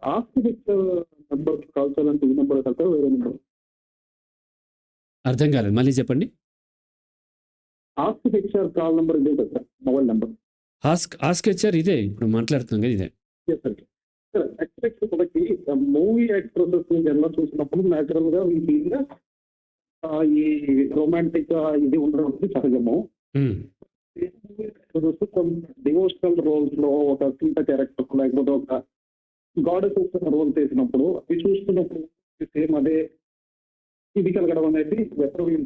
Architect number call చేయాలంటే ఈ number కలిపా వేరే నంబర్? అర్థం కాలేదు, మళ్ళీ చెప్పండి. ఆర్కిటెక్చర్ కాల్ నంబర్ ఇదే కదా సార్, మొబైల్ నంబర్. ఆస్కెచర్ ఇదే ఇప్పుడు మాట్లాడుతుంది కదా, ఇదే. సార్ ఆర్కిటెక్ట్ మనకి మూవీ యాక్ట్రెసెస్ జనరల్ చూసినప్పుడు న్యాచురల్ గా వీళ్ళ ఈ రొమాంటిక్ ఇది ఉండడం సహజము. ఉమ్, డివోషనల్ రోల్స్ లో ఒక సీత క్యారెక్టర్ లేకపోతే ఒక గాడెస్ రోల్ చేసినప్పుడు అది చూస్తున్నప్పుడు సేమ్ అదే ఇది కలగడం అనేది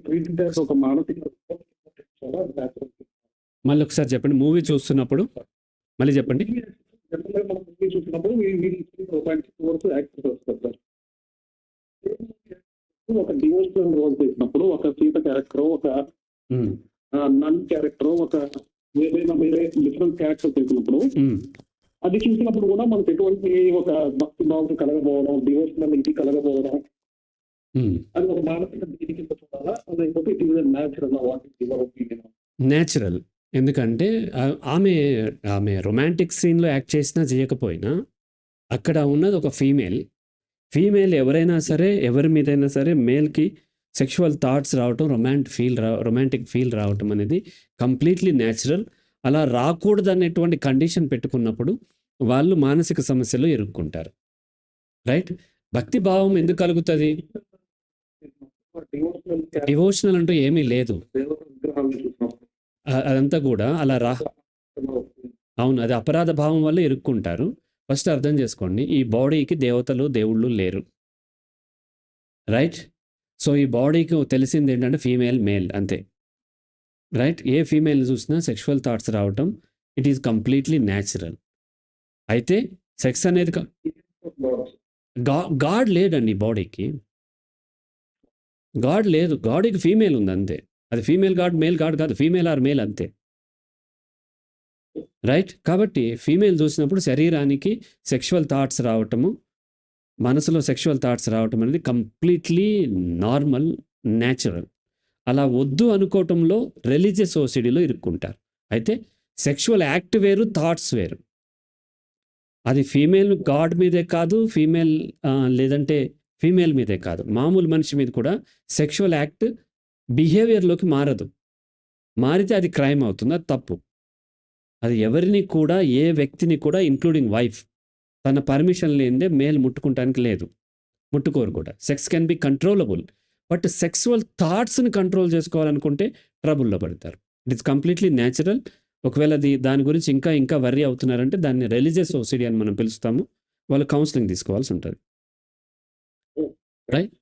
ట్రీట్ ఒక మానసిక మళ్ళీ ఒకసారి చెప్పండి. మూవీ చూస్తున్నప్పుడు మళ్ళీ చెప్పండి. జనరల్గా మనం మూవీ చూసినప్పుడు రొమాంటిక్ రోల్స్ యాక్టర్స్ వస్తారు సార్. ఒక డివోషనల్ రోల్ చేసినప్పుడు ఒక సీత క్యారెక్టర్, ఒక ఉమ్, నన్ క్యారెక్టర్, ఒక ఏదైనా వేరే డిఫరెంట్ క్యారెక్టర్ చేసినప్పుడు ఉమ్, అది చూసినప్పుడు కూడా మనకు ఎటువంటి ఒక భక్తి భావం కలగబోవడం, డివోషనల్ ఇది కలగబోవడం, ఉమ్. అది ఒక మానసిక దీని కింద చూడాలా, లేకపోతే ఇది న్యాచురల్ ఒపీనియన్? న్యాచురల్. ఎందుకంటే ఆమె ఆమె రొమాంటిక్ సీన్లో యాక్ట్ చేసినా చేయకపోయినా అక్కడ ఉన్నది ఒక ఫీమేల్ ఎవరైనా సరే, ఎవరి మీదైనా సరే మేల్కి సెక్షువల్ థాట్స్ రావటం, రొమాంటిక్ ఫీల్ రావటం అనేది కంప్లీట్లీ న్యాచురల్. అలా రాకూడదు అనేటువంటి కండిషన్ పెట్టుకున్నప్పుడు వాళ్ళు మానసిక సమస్యలు ఎదుర్కొంటారు. రైట్. భక్తి భావం ఎందుకు కలుగుతుంది? డివోషనల్ అంటూ ఏమీ లేదు. అదంతా కూడా అలా అవును, అది అపరాధ భావం వల్ల ఇరుక్కుంటారు. ఫస్ట్ అర్థం చేసుకోండి, ఈ బాడీకి దేవతలు దేవుళ్ళు లేరు. రైట్. సో ఈ బాడీకి తెలిసింది ఏంటంటే ఫీమేల్ మేల్ అంతే. రైట్. ఏ ఫీమేల్ చూసినా సెక్షువల్ థాట్స్ రావటం ఇట్ ఈస్ కంప్లీట్లీ న్యాచురల్. అయితే సెక్స్ అనేది గాడ్ లేడండి బాడీకి. గాడ్ లేదు, గాడీకి ఫీమేల్ ఉంది అంతే. అది ఫీమేల్ గాడ్, మేల్ గాడ్ కాదు, ఫీమేల్ ఆర్ మేల్ అంతే. రైట్. కాబట్టి ఫీమేల్ చూసినప్పుడు శరీరానికి సెక్షువల్ థాట్స్ రావటము, మనసులో సెక్షువల్ థాట్స్ రావటం అనేది కంప్లీట్లీ నార్మల్, న్యాచురల్. అలా వద్దు అనుకోవటంలో రిలీజియస్ ఓసిడీలో ఇరుక్కుంటారు. అయితే సెక్షువల్ యాక్ట్ వేరు, థాట్స్ వేరు. అది ఫీమేల్ గాడ్ మీదే కాదు, లేదంటే ఫీమేల్ మీదే కాదు, మామూలు మనిషి మీద కూడా సెక్షువల్ యాక్ట్ బిహేవియర్లోకి మారదు. మారితే అది క్రైమ్ అవుతుంది, అది తప్పు. అది ఎవరిని కూడా, ఏ వ్యక్తిని కూడా ఇంక్లూడింగ్ వైఫ్ తన పర్మిషన్ లేనిదే మేల్ ముట్టుకుంటానికి లేదు, ముట్టుకోరు కూడా. Sex can be controllable, but sexual థాట్స్ని కంట్రోల్ చేసుకోవాలనుకుంటే ట్రబుల్లో పడతారు. It is completely natural. ఒకవేళ దాని గురించి ఇంకా వర్రీ అవుతున్నారంటే దాన్ని రిలీజియస్ ఓసిడీ అని మనం పిలుస్తాము. వాళ్ళు కౌన్సిలింగ్ తీసుకోవాల్సి ఉంటుంది. రైట్.